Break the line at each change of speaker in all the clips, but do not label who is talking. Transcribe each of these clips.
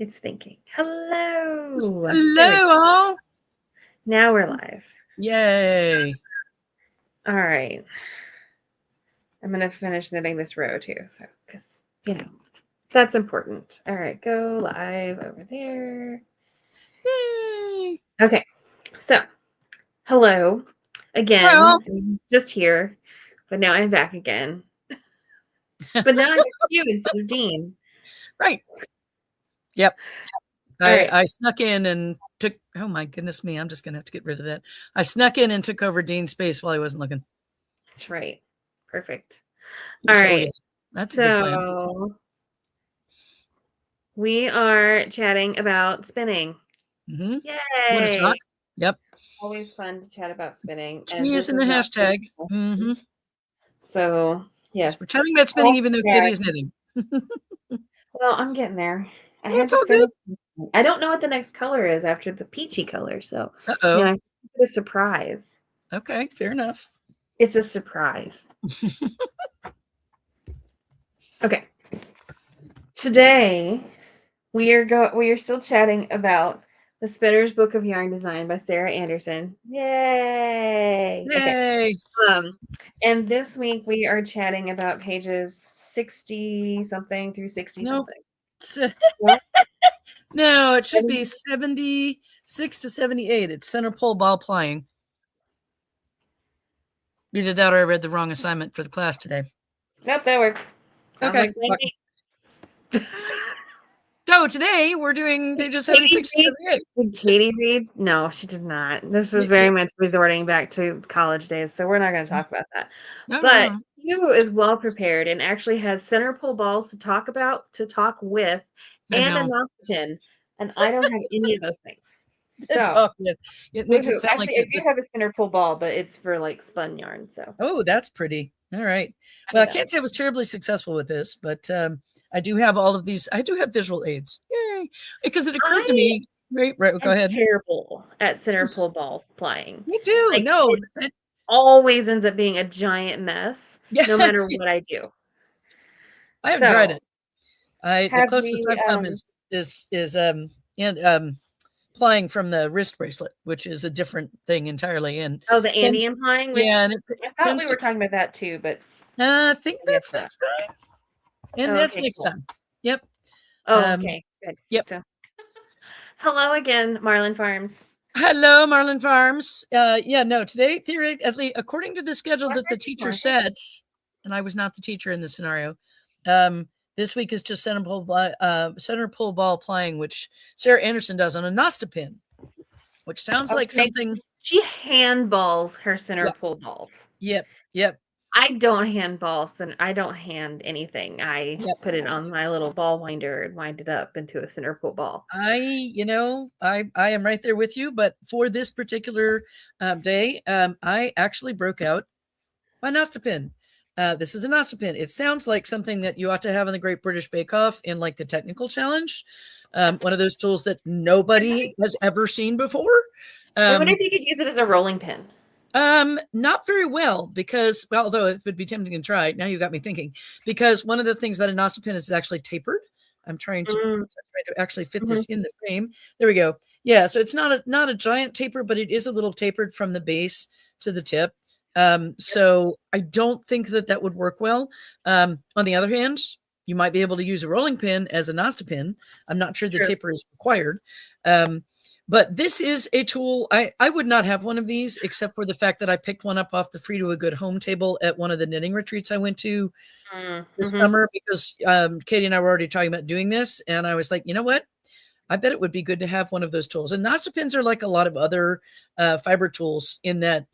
It's thinking. Hello.
Hello, all.
Now we're live.
Yay.
All right. I'm going to finish knitting this row too. So, because, that's important. All right. Go live over there.
Yay.
Okay. So, hello again.
Well,
I'm just here, but now I'm back again. But now I got Q instead of Dean.
Right. Yep.
Right.
I snuck in and took, oh my goodness me, I'm just going to have to get rid of that. I snuck in and took over Dean's space while he wasn't looking.
That's right. Perfect. All right.
Yeah, that's a good plan.
We are chatting about spinning.
Mm-hmm.
Yay!
Want to talk? Yep.
Always fun to chat about spinning.
She is in the hashtag. Mm-hmm.
So, yes.
We're chatting about spinning even though Katy is knitting.
Well, I'm getting there. I
It's all good.
I don't know what the next color is after the peachy color, so
Uh-oh.
It's a surprise.
Okay, fair enough.
It's a surprise. Okay. Today we are still chatting about The Spinner's Book of Yarn Design by Sarah Anderson. Yay!
Yay!
Okay. And this week we are chatting about pages 60 something through 60 something.
No, it should be 76 to 78. It's center pole ball plying. Either that or I read the wrong assignment for the class today.
Nope, that works.
Okay. So today we're doing pages 76 to 78.
Did Katy read? No, she did not. This is very much resorting back to college days, so we're not going to talk about that. But Q is well prepared and actually has center pole balls to talk with, and a knot pin. And I don't have any of those things. So
it makes it sound
actually, I do have a center pole ball, but it's for like spun yarn. So
that's pretty. All right. Well, I can't say I was terribly successful with this, but I do have all of these. I do have visual aids. Yay! Because it occurred to me. Right. Go ahead.
Terrible at center pole ball plying.
Me too.
It always ends up being a giant mess. No matter what I do.
I haven't tried it. The closest I've come is plying from the wrist bracelet, which is a different thing entirely. And
the Andean plying.
And
I thought we were talking about that too, but
I think that's next time. And that's next time. Yep.
Okay. Good.
Yep.
So, hello again, Marlin Farms.
Hello, Marlin Farms. Today, theoretically, according to the schedule that the teacher set, and I was not the teacher in this scenario, this week is just center pole ball plying, which Sarah Anderson does on a Nosta pin, which sounds like something.
She handballs her center pole balls.
Yep.
I don't handball, and I don't hand anything. I put it on my little ball winder and wind it up into a center pole ball.
I am right there with you, but for this particular day, I actually broke out my Nosta pin. This is a Nosta pin. It sounds like something that you ought to have in the Great British Bake Off in like the technical challenge. One of those tools that nobody has ever seen before.
I wonder if you could use it as a rolling pin.
Not very well because, although it would be tempting to try. Now you got me thinking, because one of the things about a Nosta pin is it's actually tapered. I'm trying to actually fit this in the frame. There we go. Yeah, so it's not a giant taper, but it is a little tapered from the base to the tip. So I don't think that would work well. On the other hand, you might be able to use a rolling pin as a Nosta pin. I'm not sure the taper is required. But this is a tool. I would not have one of these except for the fact that I picked one up off the Free to a Good Home table at one of the knitting retreats I went to this summer, because Katy and I were already talking about doing this. And I was like, you know what? I bet it would be good to have one of those tools. And Nosta pins are like a lot of other fiber tools in that,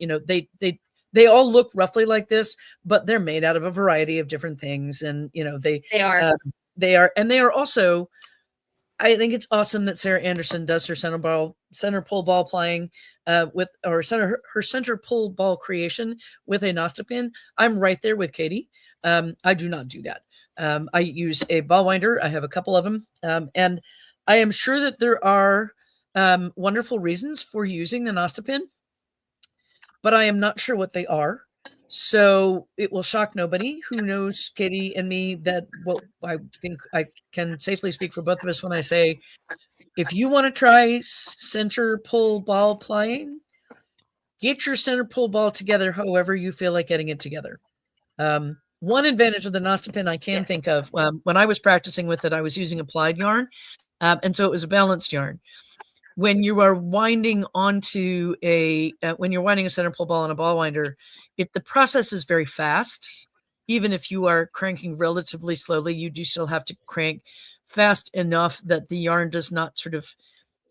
they all look roughly like this, but they're made out of a variety of different things. And, they are. And they are also, I think it's awesome that Sarah Anderson does her center pole ball plying her center pole ball creation with a Nosta pin. I'm right there with Katy. I do not do that. I use a ball winder. I have a couple of them. And I am sure that there are wonderful reasons for using the Nosta pin, but I am not sure what they are. So it will shock nobody who knows Katy and me that what I think I can safely speak for both of us when I say, if you want to try center pull ball plying, get your center pull ball together however you feel like getting it together. One advantage of the Nostipin I can think of, when I was practicing with it, I was using applied yarn, and so it was a balanced yarn. When you are winding onto when you're winding a center pull ball on a ball winder, the process is very fast. Even if you are cranking relatively slowly, you do still have to crank fast enough that the yarn does not sort of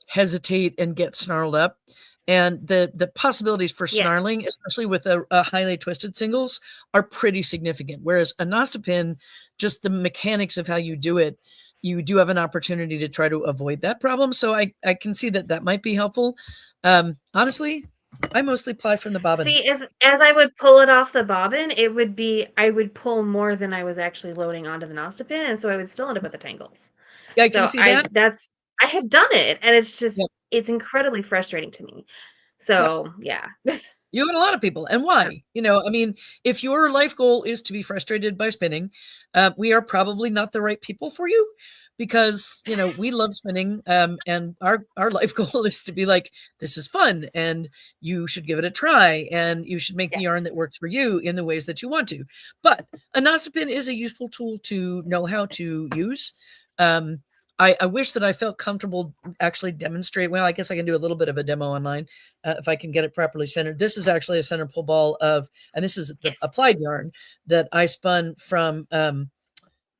hesitate and get snarled up. And the possibilities for snarling, especially with a highly twisted singles, are pretty significant. Whereas a Nostipin, just the mechanics of how you do it, you do have an opportunity to try to avoid that problem. So I can see that might be helpful. Honestly, I mostly ply from the bobbin.
See, as I would pull it off the bobbin, I would pull more than I was actually loading onto the Nostipin, and so I would still end up with the tangles.
Yeah, I can see that.
I have done it, and it's just it's incredibly frustrating to me. So, yeah.
You and a lot of people. And why? I mean, if your life goal is to be frustrated by spinning, we are probably not the right people for you, because, we love spinning. And our life goal is to be like, this is fun and you should give it a try, and you should make the yarn that works for you in the ways that you want to. But a Nostipin is a useful tool to know how to use. I wish that I felt comfortable actually demonstrate. Well, I guess I can do a little bit of a demo online if I can get it properly centered. This is actually a center pull ball and this is the applied yarn that I spun from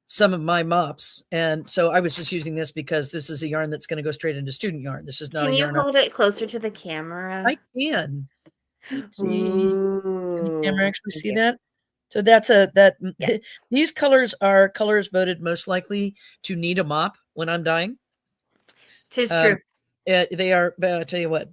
some of my mops. And so I was just using this because this is a yarn that's going to go straight into student yarn. This is not a yarn.
Can you hold it closer to the camera?
I can. Can the camera actually see that? So that's these colors are colors voted most likely to need a mop when I'm dying.
'Tis true.
They are, I'll tell you what.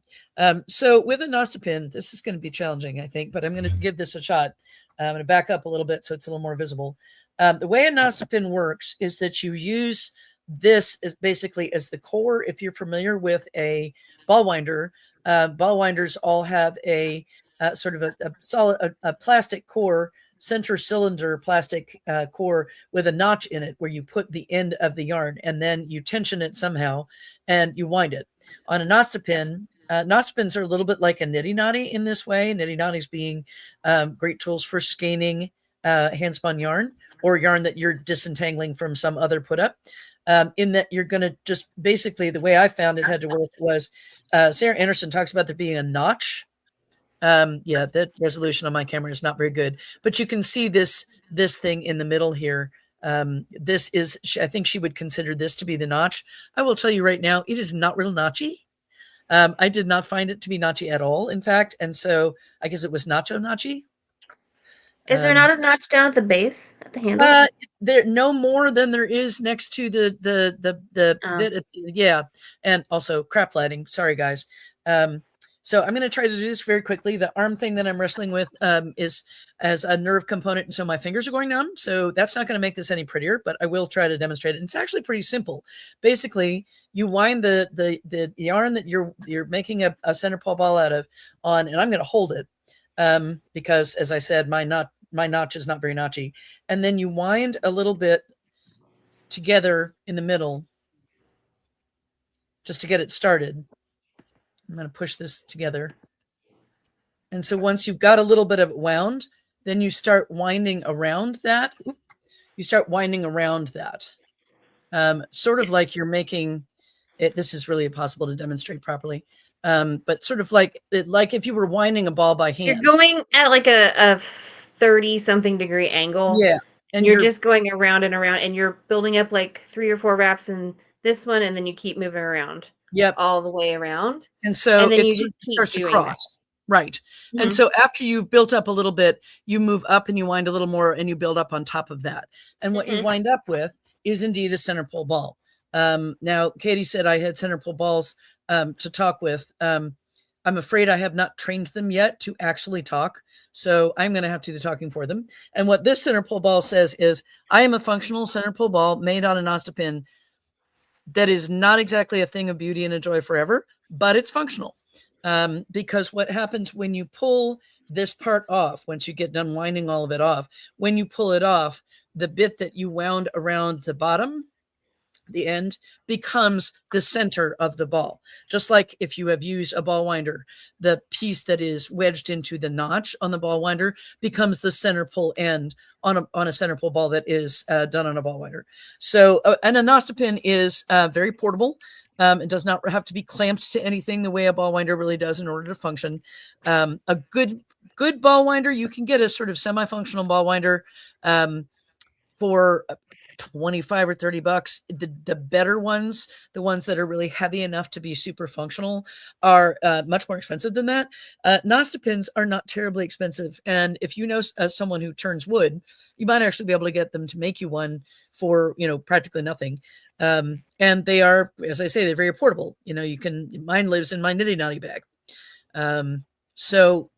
So with a Nostipin, this is going to be challenging, I think, but I'm going to give this a shot. I'm going to back up a little bit so it's a little more visible. The way a Nostipin works is that you use this as basically as the core. If you're familiar with a ball winder, ball winders all have a sort of a solid a plastic core, center cylinder plastic core with a notch in it where you put the end of the yarn, and then you tension it somehow and you wind it. On a Nostipin, Nostipins are a little bit like a nitty knotty in this way. Nitty knotties being great tools for scanning hand spun yarn or yarn that you're disentangling from some other put up. In that you're going to just basically, the way I found it had to work was Sarah Anderson talks about there being a notch. Yeah, that resolution on my camera is not very good, but you can see this thing in the middle here. This is, I think she would consider this to be the notch. I will tell you right now, it is not real notchy. I did not find it to be notchy at all, in fact, and so I guess it was nacho notchy.
Is there not a notch down at the base at the handle?
There no more than there is next to the bit. Yeah, and also crap lighting. Sorry, guys. So I'm going to try to do this very quickly. The arm thing that I'm wrestling with is as a nerve component, and so my fingers are going numb. So that's not going to make this any prettier, but I will try to demonstrate it. And it's actually pretty simple. Basically, you wind the yarn that you're making a center pull ball out of on, and I'm going to hold it because, as I said, my notch is not very notchy. And then you wind a little bit together in the middle just to get it started. I'm going to push this together. And so once you've got a little bit of it wound, then you start winding around that. You start winding around that. Sort of like you're making it. This is really impossible to demonstrate properly. But sort of like if you were winding a ball by hand.
You're going at like a 30-something degree angle.
Yeah.
And you're just going around and around, and you're building up like 3 or 4 wraps in this one, and then you keep moving around.
Yep.
All the way around.
And so
then you just keep
starts to cross. Right. Mm-hmm. And so after you've built up a little bit, you move up and you wind a little more and you build up on top of that. And what you wind up with is indeed a center pull ball. Now, Katy said I had center pull balls to talk with. I'm afraid I have not trained them yet to actually talk. So I'm going to have to do the talking for them. And what this center pull ball says is, I am a functional center pull ball made on a Nostipin that is not exactly a thing of beauty and a joy forever, but it's functional. Because what happens when you pull this part off, once you get done winding all of it off, when you pull it off, the bit that you wound around the bottom, the end, becomes the center of the ball. Just like if you have used a ball winder, the piece that is wedged into the notch on the ball winder becomes the center pull end on a center pull ball that is done on a ball winder. So an Nostopin is very portable. It does not have to be clamped to anything the way a ball winder really does in order to function. A good ball winder, you can get a sort of semi-functional ball winder for 25 or 30 bucks. The better ones, the ones that are really heavy enough to be super functional, are much more expensive than that. Nostopins are not terribly expensive. And if you know someone who turns wood, you might actually be able to get them to make you one for, practically nothing. And they are, as I say, they're very portable. Mine lives in my nitty naughty bag. So,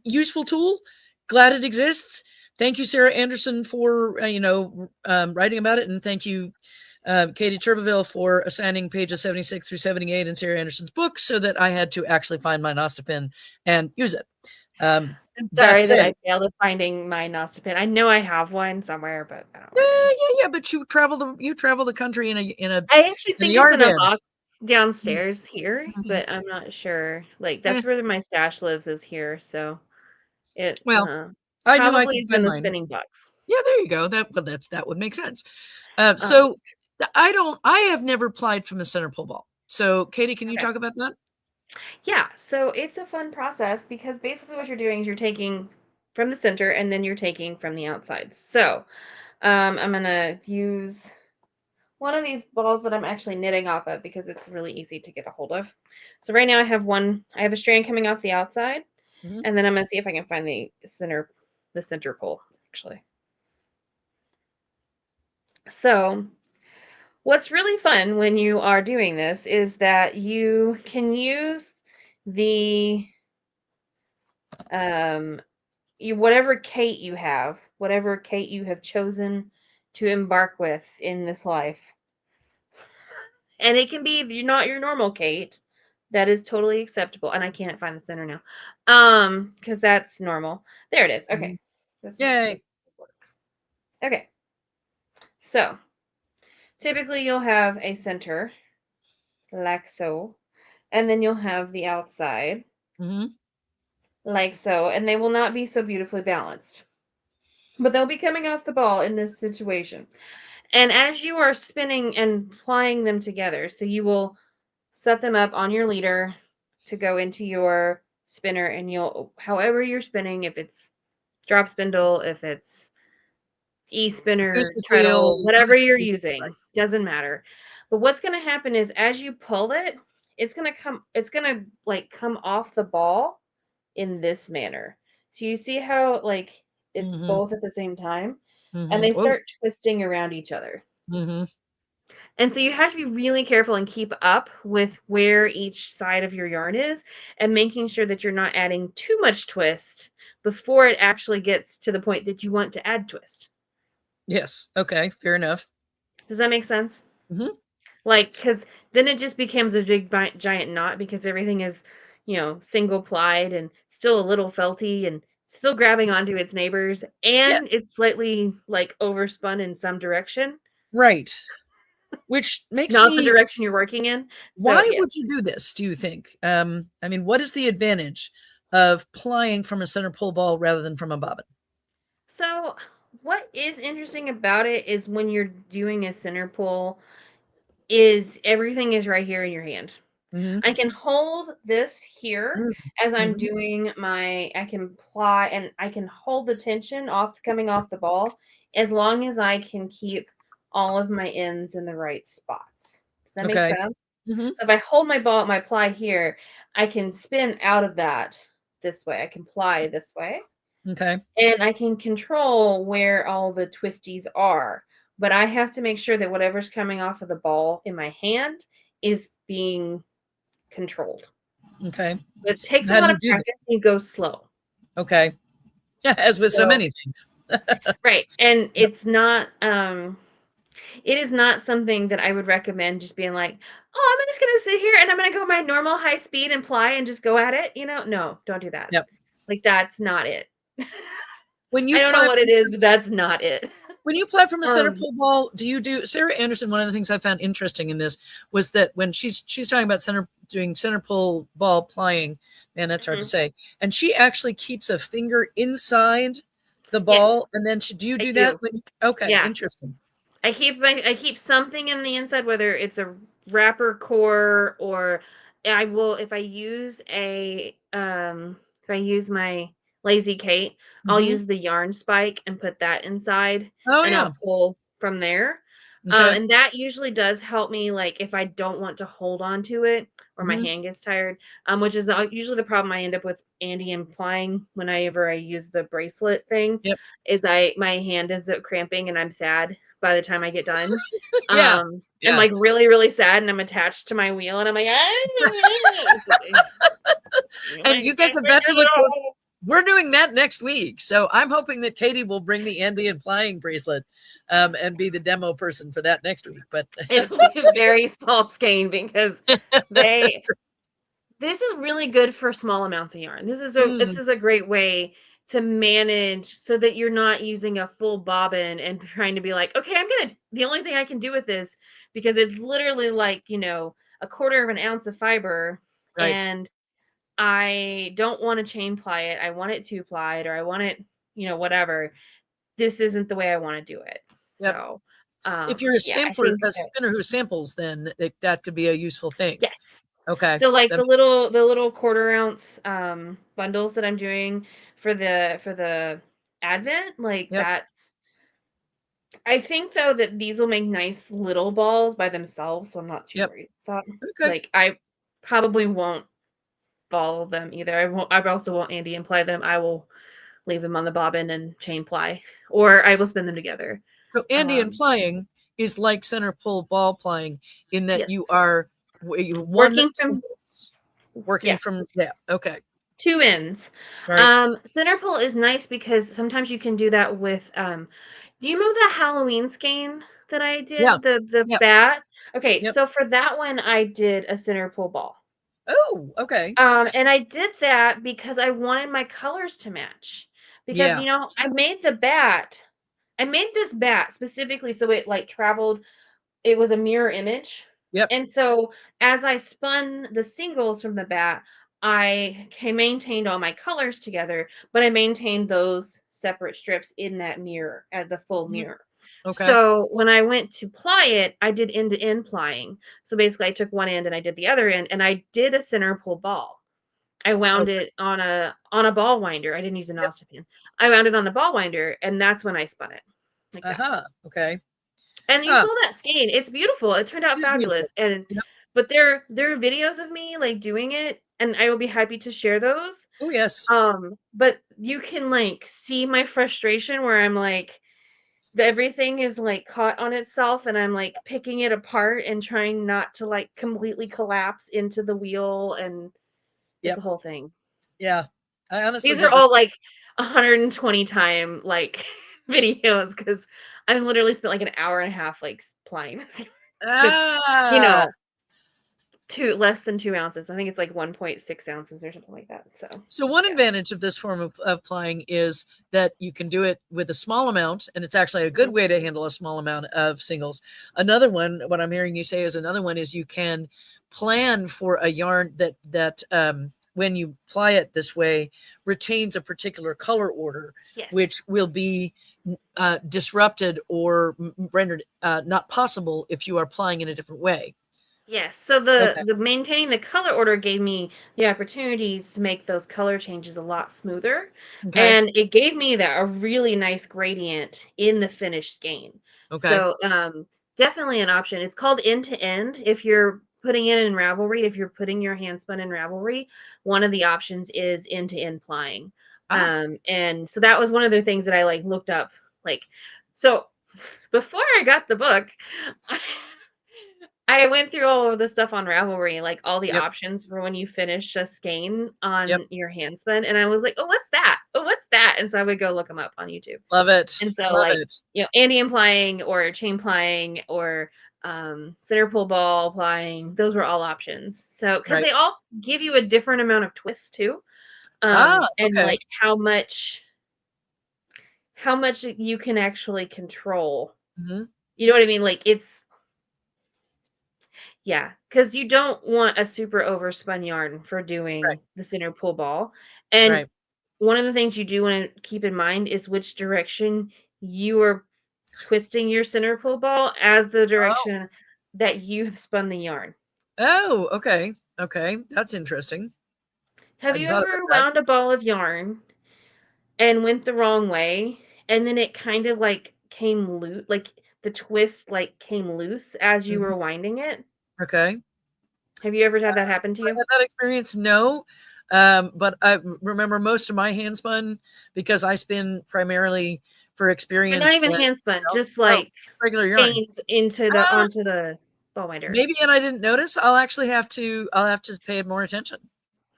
useful tool. Glad it exists. Thank you, Sarah Anderson, for writing about it, and thank you, Katy Turbeville, for assigning pages 76 through 78 in Sarah Anderson's book, so that I had to actually find my Nostopin and use it.
I'm sorry that I failed at finding my Nostopin. I know I have one somewhere, but I don't know.
Yeah. But you travel the country in a.
I actually think it's in a box
Mm-hmm.
downstairs here, but I'm not sure. Like that's where my stash lives, is here. So it
I knew I
probably
could
is in
find
the
mine.
spinning box.
Yeah, there you go. That would make sense. So I have never plied from a center pull ball. So Katy, can you talk about that?
Yeah, so it's a fun process because basically what you're doing is you're taking from the center and then you're taking from the outside. So I'm gonna use one of these balls that I'm actually knitting off of because it's really easy to get a hold of. So right now I have a strand coming off the outside, and then I'm gonna see if I can find the center pole actually. So what's really fun when you are doing this is that you can use the whatever Kate you have, whatever Kate you have chosen to embark with in this life. And it can be not your normal Kate. That is totally acceptable. And I can't find the center now. Because that's normal. There it is. Okay. This will work. Okay. So typically you'll have a center like so, and then you'll have the outside like so, and they will not be so beautifully balanced. But they'll be coming off the ball in this situation. And as you are spinning and plying them together, so you will set them up on your leader to go into your spinner, and however you're spinning, if it's drop spindle, if it's e-spinner, treadle, whatever you're using, doesn't matter. But what's going to happen is as you pull it, it's going to like come off the ball in this manner. So you see how like it's both at the same time, and they start twisting around each other. And so you have to be really careful and keep up with where each side of your yarn is, and making sure that you're not adding too much twist before it actually gets to the point that you want to add twist.
Yes. Okay. Fair enough.
Does that make sense? Like, because then it just becomes a big giant knot because everything is, single plied and still a little felty and still grabbing onto its neighbors, and it's slightly like overspun in some direction.
Right. Which makes
not the direction you're working in.
Why would you do this, do you think? I mean, what is the advantage of plying from a center pull ball rather than from a bobbin?
So what is interesting about it is when you're doing a center pull, is everything is right here in your hand. I can hold this here as I'm doing I can ply, and I can hold the tension coming off the ball as long as I can keep all of my ends in the right spots. Does that make sense? So if I hold my ply here, I can spin out of that this way. I can ply this way.
Okay.
And I can control where all the twisties are. But I have to make sure that whatever's coming off of the ball in my hand is being controlled.
Okay.
It takes a lot of practice and you go slow.
Okay. As with so many things.
Right. And it's not it is not something that I would recommend just being like, oh, I'm just gonna sit here and I'm gonna go my normal high speed and ply and just go at it. No, don't do that.
Yep.
Like, that's not it.
When
I
you
don't know
ply
what it is, but that's not it.
when you ply from a center
Um
pull ball, do you do Sarah Anderson? One of the things I found interesting in this was that when she's talking about doing center pull ball plying, man, that's hard to
Mhm.
say. And she actually keeps a finger inside the
Yes,
ball, and then do you
I
do that
do.
when okay,
Yeah.
interesting.
I keep something in the inside, whether it's a wrapper core or I will if I use my Lazy Kate, I'll
Hmm.
use the yarn spike and put that inside
Oh
and
yeah.
I'll pull from there.
Okay.
And that usually does help me, like if I don't want to hold on to it or my
Hmm.
hand gets tired, which is usually the problem I end up with Andy implying whenever I use the bracelet thing,
Yep.
is my hand ends up cramping and I'm sad by the time I get done.
Yeah.
I'm
Yeah.
like really, really sad and I'm attached to my wheel and I'm like, it's like,
And you
I
guys
can't
have
make
that to
it
look for.
all.
We're doing that next week. So I'm hoping that Katy will bring the Andy and plying bracelet and be the demo person for that next week. But
It'll be a very small skein because they this is really good for small amounts of yarn. This
mm,
is a great way to manage so that you're not using a full bobbin and trying to be like, okay, the only thing I can do with this, because it's literally like, a quarter of an ounce of fiber
right.
and I don't want to chain ply it. I want it two plied or I want it, whatever. This isn't the way I want to do it.
Yep.
So,
If you're
yeah, I think
a
that
spinner who samples, then that could be a useful thing.
yes.
Okay.
So like
That makes sense.
the little quarter ounce bundles that I'm doing for the Advent, like
Yep.
that's I think though that these will make nice little balls by themselves, so I'm not too
Yep.
worried about.
Okay.
Like I probably won't ball them either. I also won't Andy and play them. I will leave them on the bobbin and chain ply, or I will spin them together.
So Andy and
Um,
plying is like center pull ball plying in that
yes,
you are one
working from
singles working
yeah,
from yeah. Okay.
two ends.
Right.
Center pull is nice because sometimes you can do that with do you remember that Halloween skein that I
Yeah.
did? The
Yep.
bat? Okay,
Yep.
so for that one I did a center pull ball.
Oh, okay.
And I did that because I wanted my colors to match. Because
Yeah.
I made this bat specifically so it like traveled, it was a mirror image.
Yep.
And so as I spun the singles from the bat, maintained all my colors together, but I maintained those separate strips in that mirror at the full
Mhm.
mirror.
Okay.
So when I went to ply it, I did end to end plying. So basically I took one end and I did the other end and I did a center pull ball. I wound
Okay.
it on a ball winder. I didn't use a
Yep.
Nostra pin. I wound it on a ball winder and that's when I spun it like that.
Uh-huh. Okay.
And you
Huh.
saw that skein. It's beautiful. It turned
It
out
is beautiful.
fabulous. And
Yep.
but there are videos of me like doing it and I will be happy to share those.
Oh, yes.
But you can like see my frustration where I'm like everything is like caught on itself and I'm like picking it apart and trying not to like completely collapse into the wheel and it's a
Yep.
whole thing.
Yeah. I honestly
These are
get this.
all like 120 time like videos because I've literally spent like an hour and a half like plying this with you
Ah.
know two less than 2 ounces. I think it's like 1.6 ounces or something like that. So
So one
yeah.
advantage of this form of plying is that you can do it with a small amount, and it's actually a good
Mhm.
way to handle a small amount of singles. Another one, what I'm hearing you say is another one is you can plan for a yarn that when you ply it this way retains a particular color order,
Yes.
which will be disrupted or rendered not possible if you are plying in a different way.
Yes. So
Okay.
the maintaining the color order gave me the opportunities to make those color changes a lot smoother.
Okay.
And it gave me that a really nice gradient in the finished skein.
Okay.
So definitely an option. It's called end to end. If you're putting it in Ravelry, if you're putting your hand spun in Ravelry, one of the options is end to end plying.
Ah.
And so that was one of the things that I like looked up. Like so before I got the book, I went through all of the stuff on Ravelry, like all the
Yep.
options for when you finish a skein
Yep.
on your handspun, and I was like, "Oh, what's that? Oh, what's that?" And so I would go look them up on YouTube.
Love it.
And so,
Love
like,
it.
Andy plying or chain plying or center pull ball plying, those were all options. So, because
Right.
they all give you a different amount of twist too. And
Okay.
like how much you can actually control.
Mm-hmm.
You know what I mean? Like yeah, because you don't want a super overspun yarn for
Right.
doing the center pull ball. And
Right.
one of the things you do want to keep in mind is which direction you are twisting your center pull ball as the
Oh.
direction that you have spun the yarn.
Oh, okay. Okay. That's interesting.
Have
Hadn't
you
thought about
ever
that.
wound a ball of yarn and went the wrong way and then it kind of like came loose, like the twist like came loose as you
Mhm.
were winding it?
Okay.
Have you ever had that happen to
I
you?
had that experience, no. But I remember most of my hand spun because I spin primarily for
But not
experience
even
and,
hand spun, just
oh,
like
regular yarn.
skeins into the
Ah,
onto the ball winder.
maybe, and I didn't notice. I'll have to pay more attention.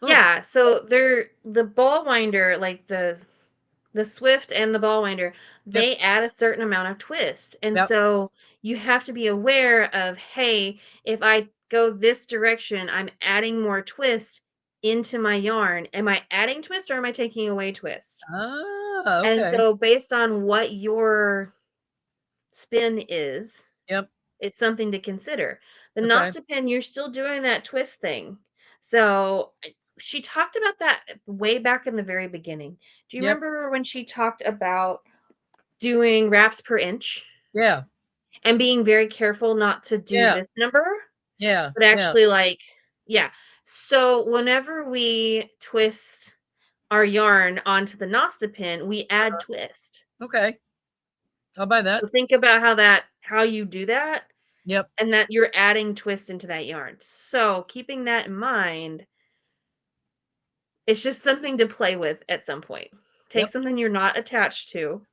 Huh.
Yeah, so they're the ball winder, like the Swift and the ball winder,
Yep.
they add a certain amount of twist. And
Yep.
so you have to be aware of, hey, if I go this direction, I'm adding more twist into my yarn. Am I adding twist or am I taking away twist?
Ah,
And
okay.
so based on what your spin is,
Yep.
it's something to consider. The
Okay.
Nostipin, you're still doing that twist thing. So she talked about that way back in the very beginning. Do you
Yep.
remember when she talked about doing wraps per inch
Yeah.
and being very careful not to do
Yeah.
this number,
Yeah.
but
Yeah.
actually like, yeah. So whenever we twist our yarn onto the Nostipin, we add twist.
Okay. I'll buy that.
So think about how you do that
Yep.
and that you're adding twist into that yarn. So, keeping that in mind, it's just something to play with at some point. Take
Yep.
something you're not attached to,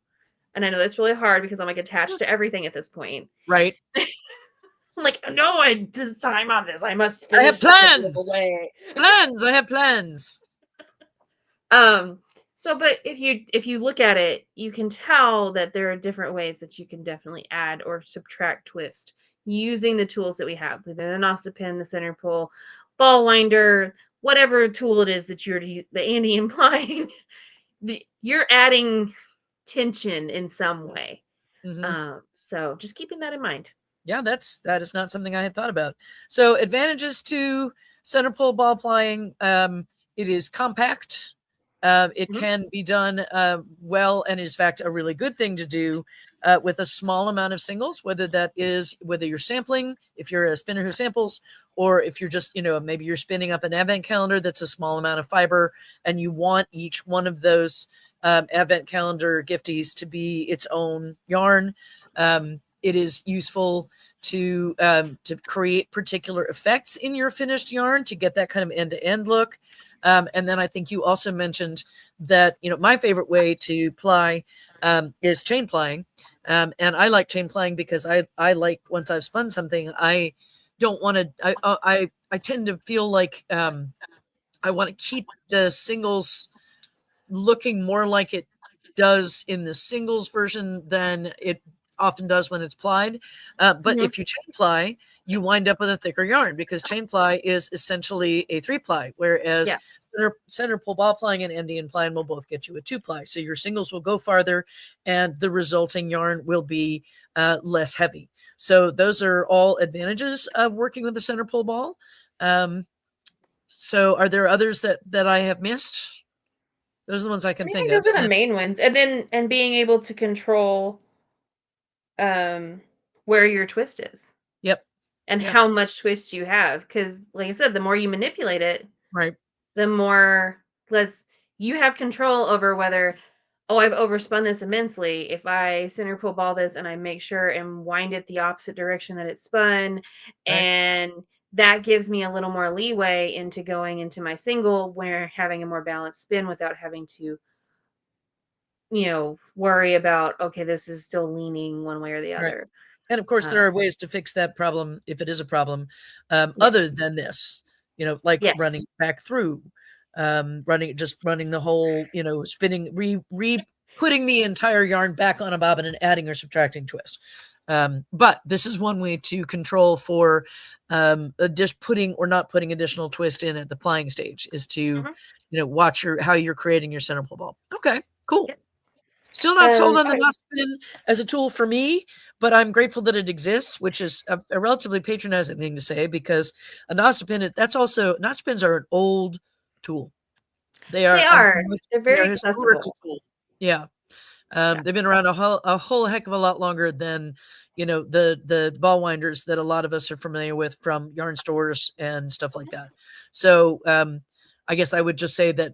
and I know that's really hard because I'm like attached to everything at this point.
Right.
I'm like, no, I did time on this. I must
I have
finish this a little
plans.
way.
Plans. I have plans.
Um, so but if you look at it, you can tell that there are different ways that you can definitely add or subtract twist using the tools that we have, within the Nostipin, the center pull, ball winder, whatever tool it is that you're the Andy implying, you're adding tension in some way.
Hmm.
So just keeping that in mind.
Yeah, that is not something I had thought about. So advantages to center pull ball plying. It is compact. It
Mhm.
can be done well, and is in fact a really good thing to do with a small amount of singles. Whether you're sampling, if you're a spinner who samples, or if you're just maybe you're spinning up an advent calendar that's a small amount of fiber, and you want each one of those advent calendar gifties to be its own yarn. It is useful to create particular effects in your finished yarn to get that kind of end-to-end look. And then I think you also mentioned that my favorite way to ply is chain plying, and I like chain plying because I like, once I've spun something, I don't want to. I tend to feel like I want to keep the singles looking more like it does in the singles version than it often does when it's plied. But
Mhm.
if you chain ply, you wind up with a thicker yarn because chain ply is essentially a 3-ply, whereas
Yeah.
center pull ball plying and Indian plying will both get you a 2-ply. So your singles will go farther and the resulting yarn will be less heavy. So those are all advantages of working with the center pull ball. So are there others that I have missed? Those are the ones I can
I
think
think
of.
those are
And
the
then,
main ones. And then being able to control um where your twist is
yep,
and
yep,
how much twist you have. Because like I said, the more you manipulate it,
right,
the more less you have control over whether, oh, I've overspun this immensely. If I center pull ball this and I make sure and wind it the opposite direction that it's spun,
right,
and that gives me a little more leeway into going into my single where having a more balanced spin without having to, worry about, okay, this is still leaning one way or the
right.
other.
And of course,
Uh,
there are ways to fix that problem if it is a problem, other
yes.
than this, like running
Yes.
back through, running the whole, spinning, putting the entire yarn back on a bobbin and adding or subtracting twist. But this is one way to control for just putting or not putting additional twist in at the plying stage, is to,
Mhm.
watch how you're creating your center pole ball. Okay, cool.
Yep.
Still not sold on the
Okay.
Nospin as a tool for me, but I'm grateful that it exists, which is a relatively patronizing thing to say, because a Nospin, Nospins are an old tool. They are
They're
they're
very
a historical
accessible.
tool. Yeah.
Yeah.
They've been around a whole heck of a lot longer than the ball winders that a lot of us are familiar with from yarn stores and stuff like that. So I guess I would just say that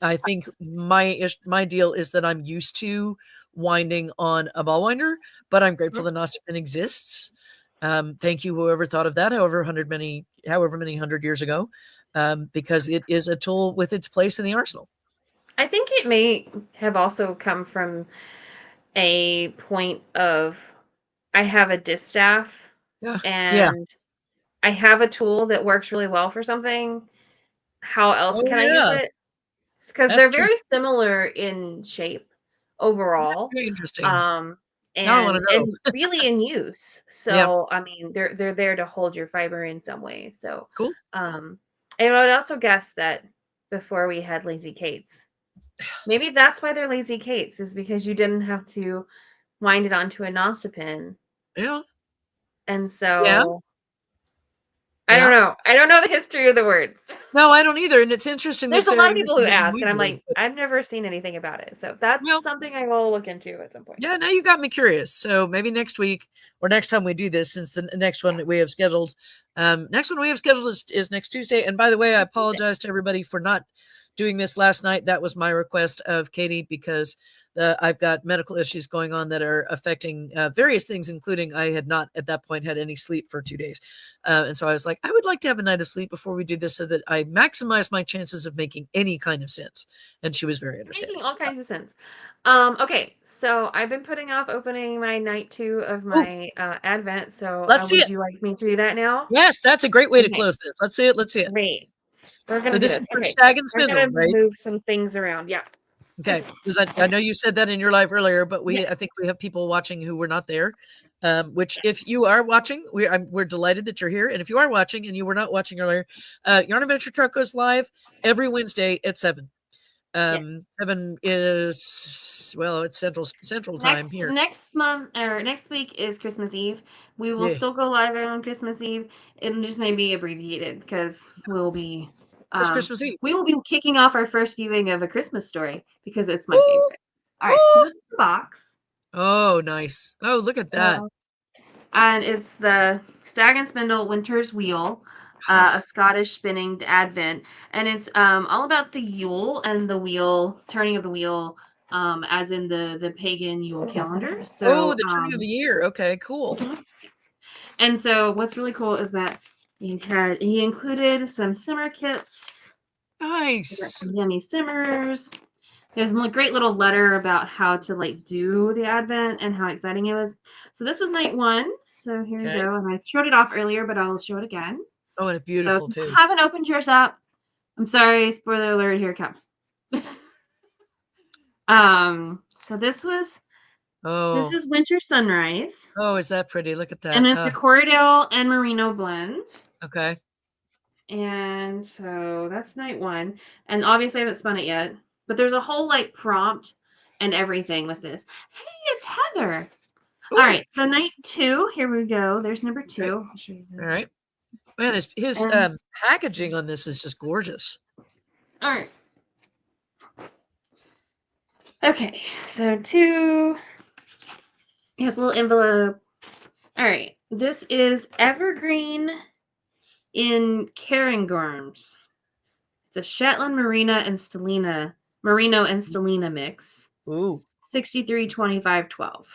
I think my deal is that I'm used to winding on a ball winder, but I'm grateful that Nospin exists. Thank you, whoever thought of that, however many hundred years ago, because it is a tool with its place in the arsenal.
I think it may have also come from a point of I have a distaff
Yeah.
and I have a tool that works really well for something. How else
Oh
can I use
yeah.
it? Because
That's
they're
true.
very similar in shape
That's
overall,
very interesting.
um,
Now I wanna know.
and really in use.
Yeah.
So, I mean, they're there to hold your fiber in some way. So,
Cool.
um, and I would also guess that before we had Lazy Kates, maybe that's why they're Lazy Kates, is because you didn't have to wind it onto a Nostipin.
Yeah.
And
Yeah.
so I don't
Yeah.
know. I don't know the history of the words.
No, I don't either, and it's interesting that
There's a lot
Sarah
of people
Anderson
who
doesn't
ask, and
wage
I'm
you,
like,
but
I've never seen anything about it. So that's
well,
something I will look into at some point.
yeah, now you got me curious. So maybe next week or next time we do this, since the next one that we have scheduled, is next Tuesday. And by the way, I apologize to everybody for not doing this last night. That was my request of Katy, because I've got medical issues going on that are affecting various things, including I had not at that point had any sleep for 2 days. And so I was like, I would like to have a night of sleep before we do this so that I maximize my chances of making any kind of sense. And she was very understanding.
Making all kinds of sense. Okay, so I've been putting off opening my night 2 of
Oh,
my Advent. So
let's see
would
it.
you like me to do that now?
Yes, that's a great way to
Okay,
close this. Let's see it. Let's see it.
great. We're
So
gonna do
this
this.
is for
Okay,
Stag and
we're gonna
Spindle, right?
move some things around. Yeah.
Okay, because I know you said that in your live earlier, but I
Yes.
think we have people watching who were not there. Which, if you are watching, we're delighted that you're here. And if you are watching and you were not watching earlier, Yarn Adventure Truck goes live every Wednesday at 7.
Yes.
7 is, well, it's central time here.
Next month or next week is Christmas Eve. We will
Yeah,
still go live on Christmas Eve. It'll just may be abbreviated because
it's Christmas Eve.
we will be kicking off our first viewing of A Christmas Story because it's my
Woo!
favorite. All right, so
Woo!
this is the box.
Oh, nice. Oh, look at that.
And it's the Stag and Spindle Winter's Wheel, a Scottish spinning advent, and it's all about the Yule and the wheel turning of the wheel, as in the pagan Yule calendar.
Oh,
So,
the turning of the year. Okay, cool.
and so what's really cool is that he included some simmer kits. We got
Nice.
some yummy simmers. There's a great little letter about how to do the advent and how exciting it was. So this was night 1. So here you
Okay.
go. And I showed it off earlier, but I'll show it again.
Oh, and it's
So if
beautiful
you
too.
haven't opened yours up, I'm sorry, spoiler alert, here it comes. So this is Winter Sunrise.
Oh, is that pretty? Look at
And
that.
it's a Corriedale and Merino blend.
Okay.
And so that's night 1. And obviously I haven't spun it yet, but there's a whole prompt and everything with this. Hey, it's Heather.
Ooh.
All right, so night 2, here we go. There's number 2.
Okay.
I'll show you
All right. Man, his packaging on this is just gorgeous.
All right. Okay, so 2. It has a little envelope. All right, this is Evergreen in Cairngorms. It's a Shetland Merino and Stellina mix.
Ooh.
63, 25, 12.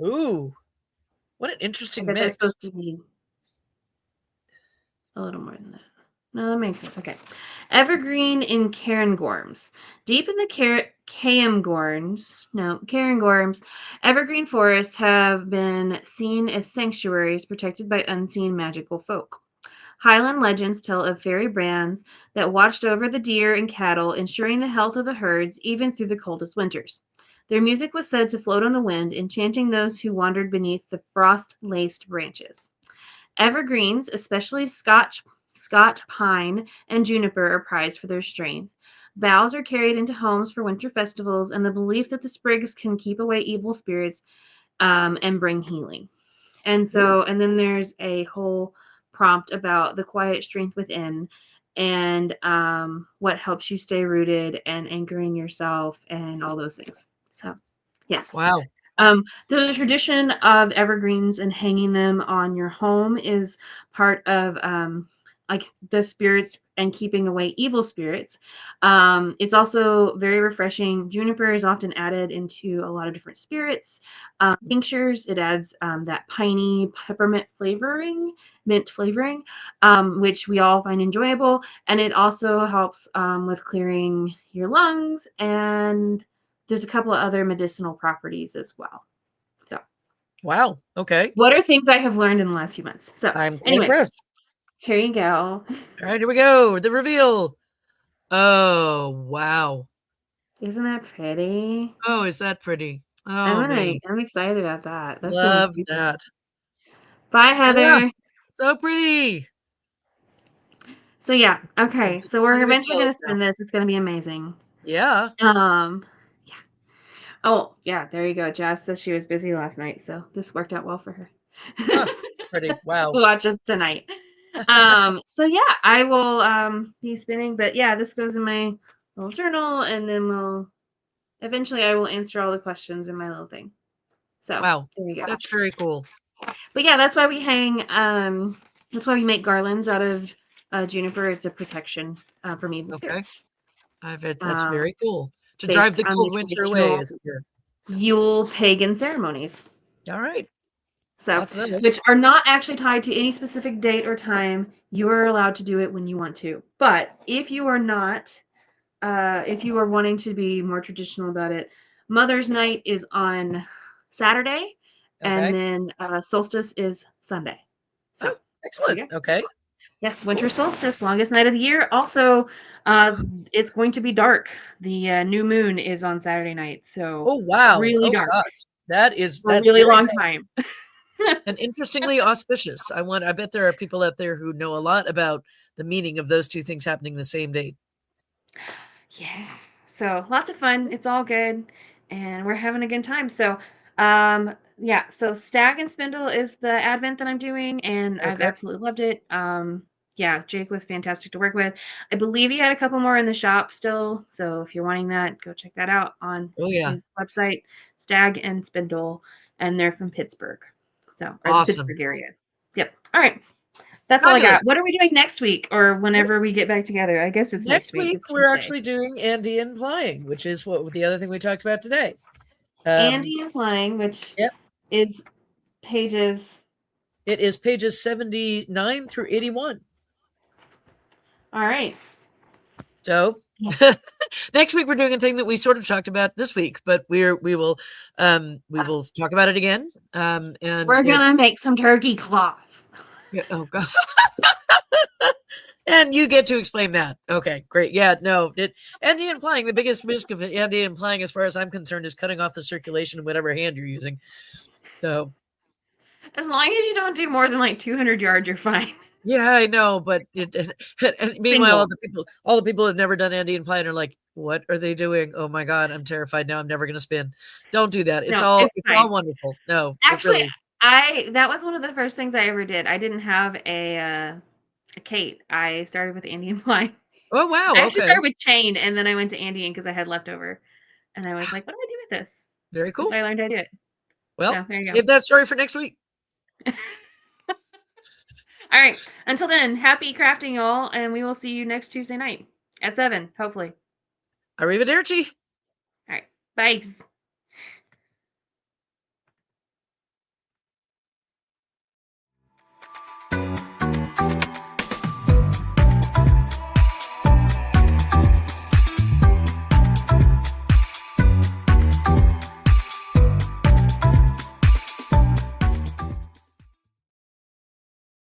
Ooh. What an
I
interesting
bet that's
mix.
supposed to be a little more than that. No, that makes sense. Okay. Evergreen in Cairngorms. Deep in the Cairngorms, evergreen forests have been seen as sanctuaries protected by unseen magical folk. Highland legends tell of fairy brands that watched over the deer and cattle, ensuring the health of the herds even through the coldest winters. Their music was said to float on the wind, enchanting those who wandered beneath the frost-laced branches. Evergreens, especially Scotch pine and juniper, are prized for their strength. Vows are carried into homes for winter festivals, and the belief that the sprigs can keep away evil spirits and bring healing. And then there's a whole prompt about the quiet strength within and what helps you stay rooted and anchoring yourself and all those things. So, yes.
Wow.
The tradition of evergreens and hanging them on your home is part of like the spirits and keeping away evil spirits. It's also very refreshing. Juniper is often added into a lot of different spirits. Tinctures, it adds that piney peppermint flavoring, mint flavoring, which we all find enjoyable. And it also helps with clearing your lungs, and there's a couple of other medicinal properties as well. So,
wow. Okay.
what are things I have learned in the last few months? So,
I'm quite
anyway,
impressed.
here you go.
All right, here we go. The reveal. Oh, wow.
Isn't that pretty?
Oh, is that pretty? Oh, man.
I'm excited about that. That's gonna be
Love
super.
that.
Bye,
Ah,
Heather.
so pretty.
So yeah,
I'm
okay.
just
So we're
a bit
eventually gonna
jealous now.
spin this. It's gonna be amazing.
Yeah.
Yeah. Oh, yeah, there you go. Jazz says she was busy last night, so this worked out well for her.
Oh, pretty.
To
Wow.
watch us tonight. So yeah, I will be spinning, but yeah, this goes in my little journal, and then eventually I will answer all the questions in my little thing. So
Wow.
there you go.
That's very cool.
But yeah, that's why we hang that's why we make garlands out of juniper. It's a protection from evil
Okay.
spirits.
I bet that's very cool. To drive
Based
the
on the
cold winter away,
traditional
as it were.
Yule pagan ceremonies.
All right.
So,
Lots of those.
which are not actually tied to any specific date or time. You are allowed to do it when you want to. But if you are not, if you are wanting to be more traditional about it, Mother's Night is on Saturday, and
Okay.
then solstice is Sunday. So,
Oh, excellent.
yeah.
Okay.
Yes, winter solstice, longest night of the year. Also, it's going to be dark. The new moon is on Saturday night, so
Oh, wow.
really
Oh,
dark
gosh.
for a
That's
really
very
long
nice.
time.
And interestingly auspicious. I bet there are people out there who know a lot about the meaning of those two things happening the same day.
Yeah. So lots of fun. It's all good, and we're having a good time. So, yeah. So Stag and Spindle is the advent that I'm doing, and I've
Okay.
absolutely loved it. Yeah, Jake was fantastic to work with. I believe he had a couple more in the shop still. So if you're wanting that, go check that out on
Oh, yeah.
his website, Stag and Spindle, and they're from Pittsburgh. So, or the
Awesome.
Pittsburgh area. Yep. All right. That's all I
Fabulous.
got. What are we doing next week or whenever we get back together? I guess it's next
Next
week.
week,
It's
we're
Tuesday.
actually doing Andy and Plying, which is what the other thing we talked about today.
Andy and Plying, which
Yep.
is pages.
It is pages 79 through 81.
All right.
So
Yeah.
next week we're doing a thing that we sort of talked about this week, but we will talk about it again. And
We're gonna make some turkey claws.
oh god. And you get to explain that. Okay, great. Yeah, no, Andy and Plying, the biggest risk of Andy and Plying, as far as I'm concerned, is cutting off the circulation of whatever hand you're using. So
As long as you don't do more than like 200 yards, you're fine.
yeah, I know, but and meanwhile,
Single.
all the people who have never done Andy and Plying are like, "What are they doing? Oh my god, I'm terrified now. I'm never going to spin." Don't do that.
No, it's
It's
fine.
all wonderful. No, it
Actually,
really.
that was one of the first things I ever did. I didn't have a Kate. I started with Andy and Plying.
Oh wow,
I actually
okay,
started with chain, and then I went to Andy because I had leftover, and I was like, "What do I do with this?"
very
And so
cool.
I learned how to do it.
Well,
So there you go.
save that story for next week.
All right. Until then, happy crafting, y'all, and we will see you next Tuesday night at 7, hopefully.
Arrivederci.
All right. Bye.